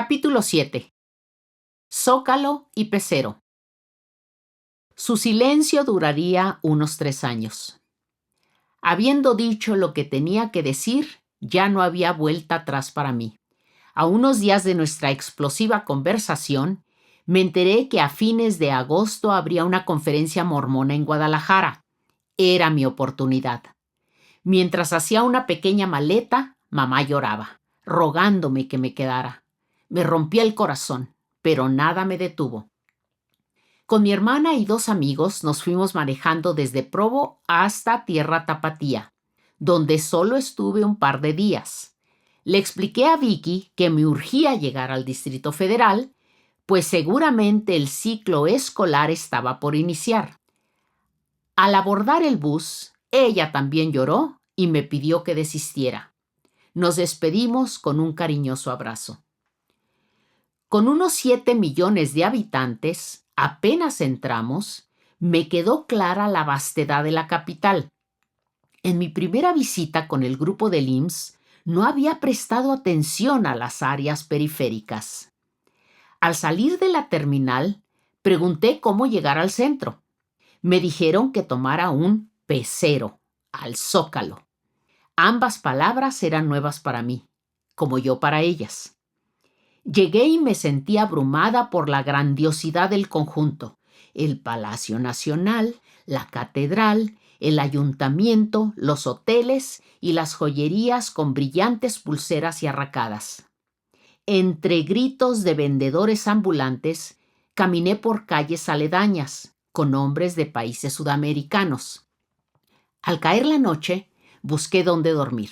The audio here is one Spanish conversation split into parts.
Capítulo 7. Zócalo y Pecero. Su silencio duraría unos 3 años. Habiendo dicho lo que tenía que decir, ya no había vuelta atrás para mí. A unos días de nuestra explosiva conversación, me enteré que a fines de agosto habría una conferencia mormona en Guadalajara. Era mi oportunidad. Mientras hacía una pequeña maleta, mamá lloraba, rogándome que me quedara. Me rompía el corazón, pero nada me detuvo. Con mi hermana y 2 amigos nos fuimos manejando desde Provo hasta Tierra Tapatía, donde solo estuve un par de días. Le expliqué a Vicky que me urgía llegar al Distrito Federal, pues seguramente el ciclo escolar estaba por iniciar. Al abordar el bus, ella también lloró y me pidió que desistiera. Nos despedimos con un cariñoso abrazo. Con unos 7 millones de habitantes, apenas entramos, me quedó clara la vastedad de la capital. En mi primera visita con el grupo del IMSS, no había prestado atención a las áreas periféricas. Al salir de la terminal, pregunté cómo llegar al centro. Me dijeron que tomara un pecero al Zócalo. Ambas palabras eran nuevas para mí, como yo para ellas. Llegué y me sentí abrumada por la grandiosidad del conjunto. El Palacio Nacional, la Catedral, el Ayuntamiento, los hoteles y las joyerías con brillantes pulseras y arracadas. Entre gritos de vendedores ambulantes, caminé por calles aledañas, con nombres de países sudamericanos. Al caer la noche, busqué dónde dormir.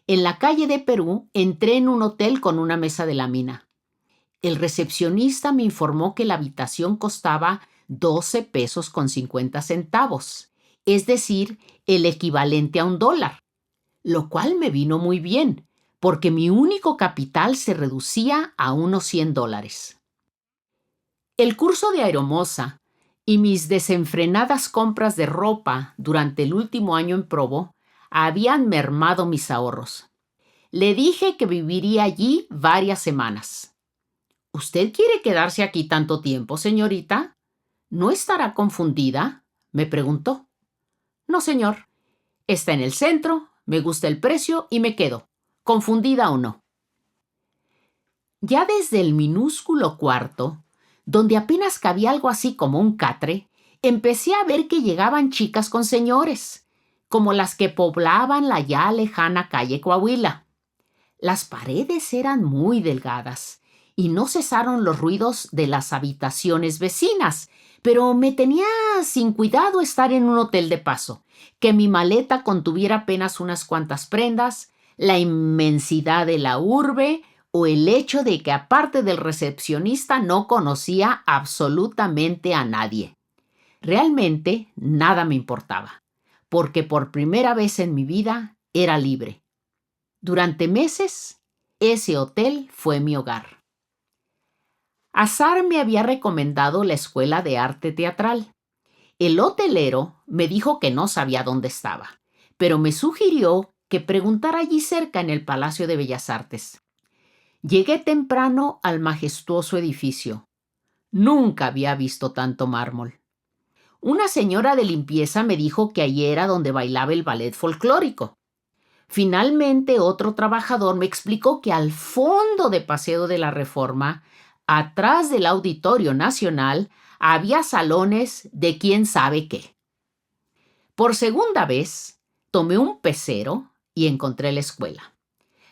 En la calle de Perú entré en un hotel con una mesa de lámina. El recepcionista me informó que la habitación costaba 12 pesos con 50 centavos, es decir, el equivalente a $1, lo cual me vino muy bien, porque mi único capital se reducía a unos $100. El curso de Aeromoza y mis desenfrenadas compras de ropa durante el último año en Provo habían mermado mis ahorros. Le dije que viviría allí varias semanas. ¿Usted quiere quedarse aquí tanto tiempo, señorita? ¿No estará confundida?, me preguntó. No, señor. Está en el centro, me gusta el precio y me quedo, confundida o no. Ya desde el minúsculo cuarto, donde apenas cabía algo así como un catre, empecé a ver que llegaban chicas con señores, como las que poblaban la ya lejana calle Coahuila. Las paredes eran muy delgadas y no cesaron los ruidos de las habitaciones vecinas, pero me tenía sin cuidado estar en un hotel de paso, que mi maleta contuviera apenas unas cuantas prendas, la inmensidad de la urbe o el hecho de que aparte del recepcionista no conocía absolutamente a nadie. Realmente nada me importaba, porque por primera vez en mi vida era libre. Durante meses, ese hotel fue mi hogar. Azar me había recomendado la escuela de arte teatral. El hotelero me dijo que no sabía dónde estaba, pero me sugirió que preguntara allí cerca en el Palacio de Bellas Artes. Llegué temprano al majestuoso edificio. Nunca había visto tanto mármol. Una señora de limpieza me dijo que allí era donde bailaba el ballet folclórico. Finalmente, otro trabajador me explicó que al fondo de Paseo de la Reforma, atrás del Auditorio Nacional, había salones de quién sabe qué. Por segunda vez, tomé un pecero y encontré la escuela.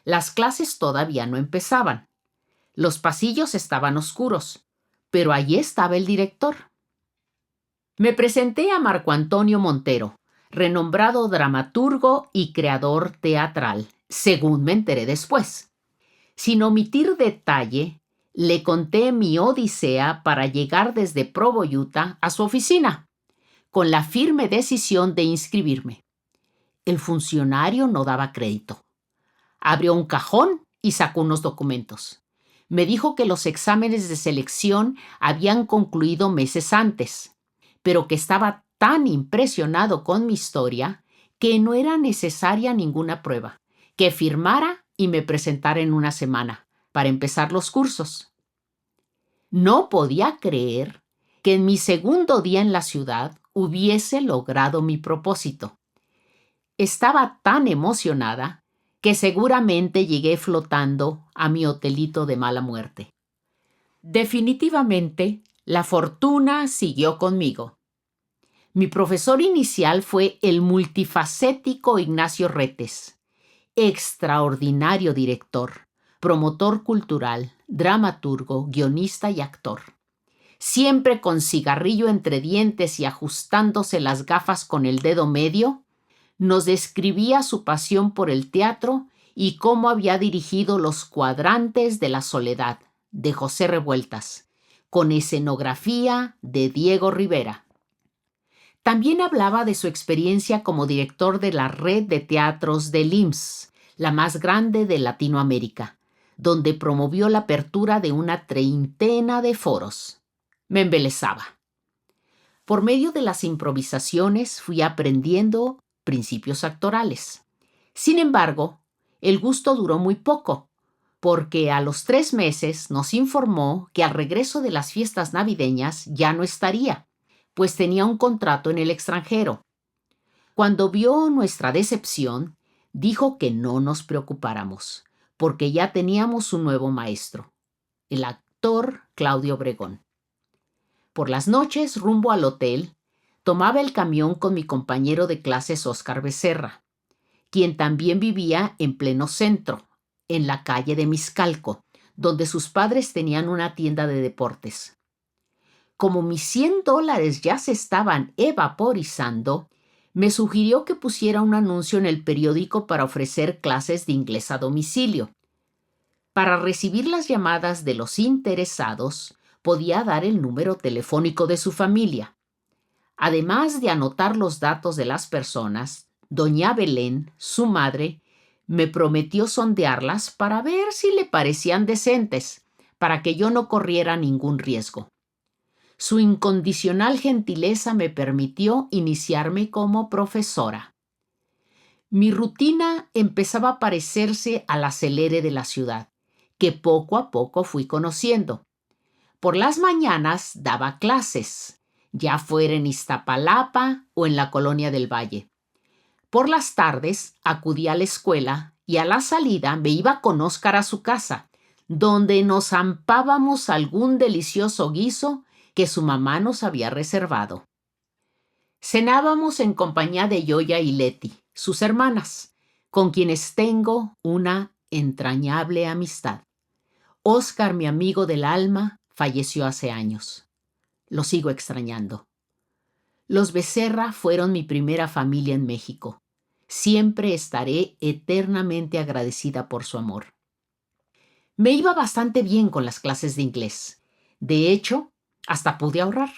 Las clases todavía no empezaban. Los pasillos estaban oscuros, pero allí estaba el director. Me presenté a Marco Antonio Montero, renombrado dramaturgo y creador teatral, según me enteré después. Sin omitir detalle, le conté mi odisea para llegar desde Provo, Utah, a su oficina, con la firme decisión de inscribirme. El funcionario no daba crédito. Abrió un cajón y sacó unos documentos. Me dijo que los exámenes de selección habían concluido meses antes, pero que estaba tan impresionado con mi historia que no era necesaria ninguna prueba, que firmara y me presentara en una semana, para empezar los cursos. No podía creer que en mi segundo día en la ciudad hubiese logrado mi propósito. Estaba tan emocionada que seguramente llegué flotando a mi hotelito de mala muerte. Definitivamente, la fortuna siguió conmigo. Mi profesor inicial fue el multifacético Ignacio Retes, extraordinario director, promotor cultural, dramaturgo, guionista y actor. Siempre con cigarrillo entre dientes y ajustándose las gafas con el dedo medio, nos describía su pasión por el teatro y cómo había dirigido Los Cuadrantes de la Soledad, de José Revueltas, con escenografía de Diego Rivera. También hablaba de su experiencia como director de la red de teatros del IMSS, la más grande de Latinoamérica, donde promovió la apertura de una 30 de foros. Me embelesaba. Por medio de las improvisaciones fui aprendiendo principios actorales. Sin embargo, el gusto duró muy poco, porque a los 3 meses nos informó que al regreso de las fiestas navideñas ya no estaría, pues tenía un contrato en el extranjero. Cuando vio nuestra decepción, dijo que no nos preocupáramos, porque ya teníamos un nuevo maestro, el actor Claudio Obregón. Por las noches, rumbo al hotel, tomaba el camión con mi compañero de clases Óscar Becerra, quien también vivía en pleno centro, en la calle de Miscalco, donde sus padres tenían una tienda de deportes. Como mis $100 ya se estaban evaporizando, me sugirió que pusiera un anuncio en el periódico para ofrecer clases de inglés a domicilio. Para recibir las llamadas de los interesados, podía dar el número telefónico de su familia. Además de anotar los datos de las personas, doña Belén, su madre, me prometió sondearlas para ver si le parecían decentes, para que yo no corriera ningún riesgo. Su incondicional gentileza me permitió iniciarme como profesora. Mi rutina empezaba a parecerse al acelere de la ciudad, que poco a poco fui conociendo. Por las mañanas daba clases, ya fuera en Iztapalapa o en la Colonia del Valle. Por las tardes acudía a la escuela y a la salida me iba con Óscar a su casa, donde nos zampábamos algún delicioso guiso que su mamá nos había reservado. Cenábamos en compañía de Yoya y Leti, sus hermanas, con quienes tengo una entrañable amistad. Óscar, mi amigo del alma, falleció hace años. Lo sigo extrañando. Los Becerra fueron mi primera familia en México. Siempre estaré eternamente agradecida por su amor. Me iba bastante bien con las clases de inglés. De hecho, hasta pude ahorrar,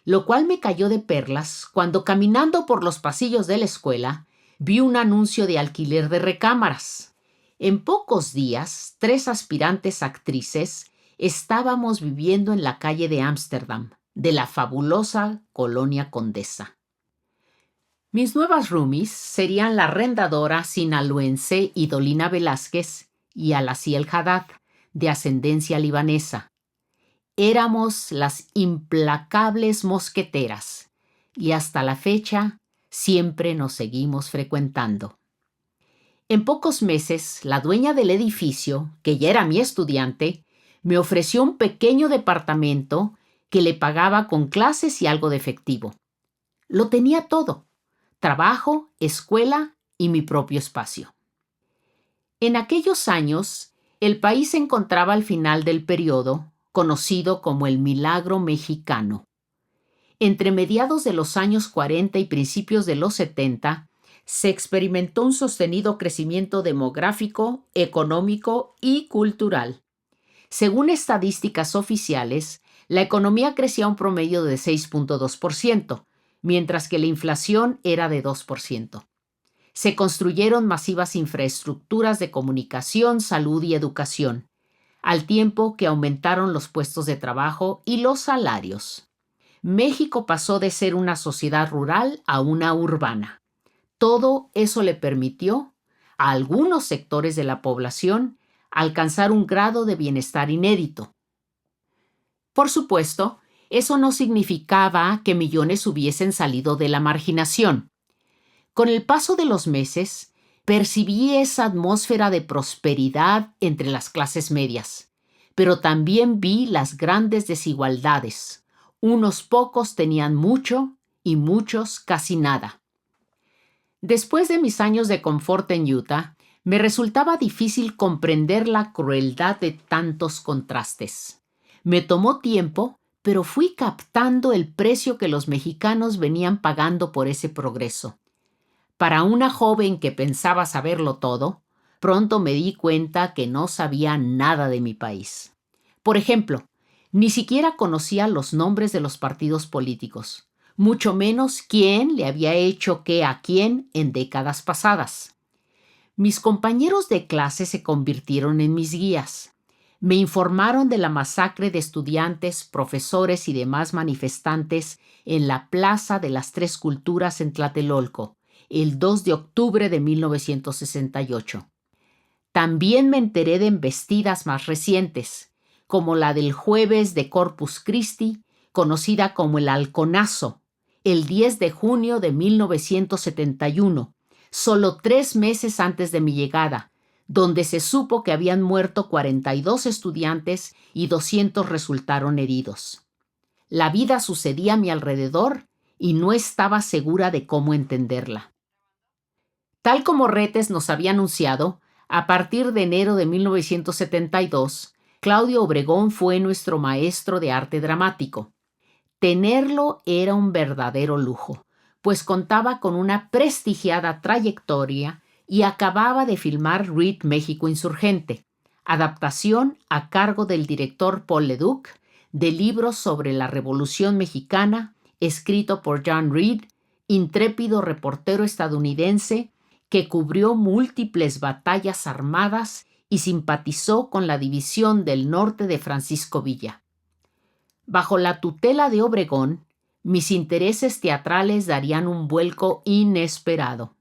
lo cual me cayó de perlas cuando caminando por los pasillos de la escuela vi un anuncio de alquiler de recámaras. En pocos días, 3 aspirantes actrices estábamos viviendo en la calle de Ámsterdam, de la fabulosa Colonia Condesa. Mis nuevas roomies serían la arrendadora sinaloense Idolina Velázquez y Alaciel Haddad, de ascendencia libanesa. Éramos las implacables mosqueteras y hasta la fecha siempre nos seguimos frecuentando. En pocos meses, la dueña del edificio, que ya era mi estudiante, me ofreció un pequeño departamento que le pagaba con clases y algo de efectivo. Lo tenía todo: trabajo, escuela y mi propio espacio. En aquellos años, el país se encontraba al final del periodo conocido como el Milagro Mexicano. Entre mediados de los años 40 y principios de los 70, se experimentó un sostenido crecimiento demográfico, económico y cultural. Según estadísticas oficiales, la economía crecía a un promedio de 6.2%, mientras que la inflación era de 2%. Se construyeron masivas infraestructuras de comunicación, salud y educación, al tiempo que aumentaron los puestos de trabajo y los salarios. México pasó de ser una sociedad rural a una urbana. Todo eso le permitió a algunos sectores de la población alcanzar un grado de bienestar inédito. Por supuesto, eso no significaba que millones hubiesen salido de la marginación. Con el paso de los meses, percibí esa atmósfera de prosperidad entre las clases medias, pero también vi las grandes desigualdades. Unos pocos tenían mucho y muchos casi nada. Después de mis años de confort en Utah, me resultaba difícil comprender la crueldad de tantos contrastes. Me tomó tiempo, pero fui captando el precio que los mexicanos venían pagando por ese progreso. Para una joven que pensaba saberlo todo, pronto me di cuenta que no sabía nada de mi país. Por ejemplo, ni siquiera conocía los nombres de los partidos políticos, mucho menos quién le había hecho qué a quién en décadas pasadas. Mis compañeros de clase se convirtieron en mis guías. Me informaron de la masacre de estudiantes, profesores y demás manifestantes en la Plaza de las Tres Culturas en Tlatelolco, el 2 de octubre de 1968. También me enteré de embestidas más recientes, como la del jueves de Corpus Christi, conocida como el Halconazo, el 10 de junio de 1971, solo 3 meses antes de mi llegada, donde se supo que habían muerto 42 estudiantes y 200 resultaron heridos. La vida sucedía a mi alrededor y no estaba segura de cómo entenderla. Tal como Retes nos había anunciado, a partir de enero de 1972, Claudio Obregón fue nuestro maestro de arte dramático. Tenerlo era un verdadero lujo, pues contaba con una prestigiada trayectoria y acababa de filmar Reed México Insurgente, adaptación a cargo del director Paul Leduc del libro sobre la Revolución Mexicana, escrito por John Reed, intrépido reportero estadounidense que cubrió múltiples batallas armadas y simpatizó con la División del Norte de Francisco Villa. Bajo la tutela de Obregón, mis intereses teatrales darían un vuelco inesperado.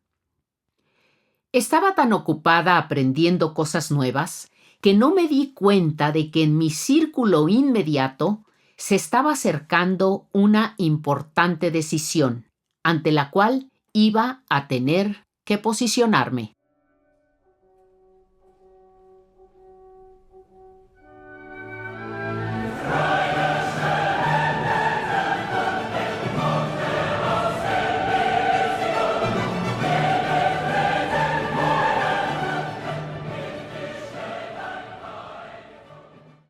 Estaba tan ocupada aprendiendo cosas nuevas que no me di cuenta de que en mi círculo inmediato se estaba acercando una importante decisión, ante la cual iba a tener que posicionarme.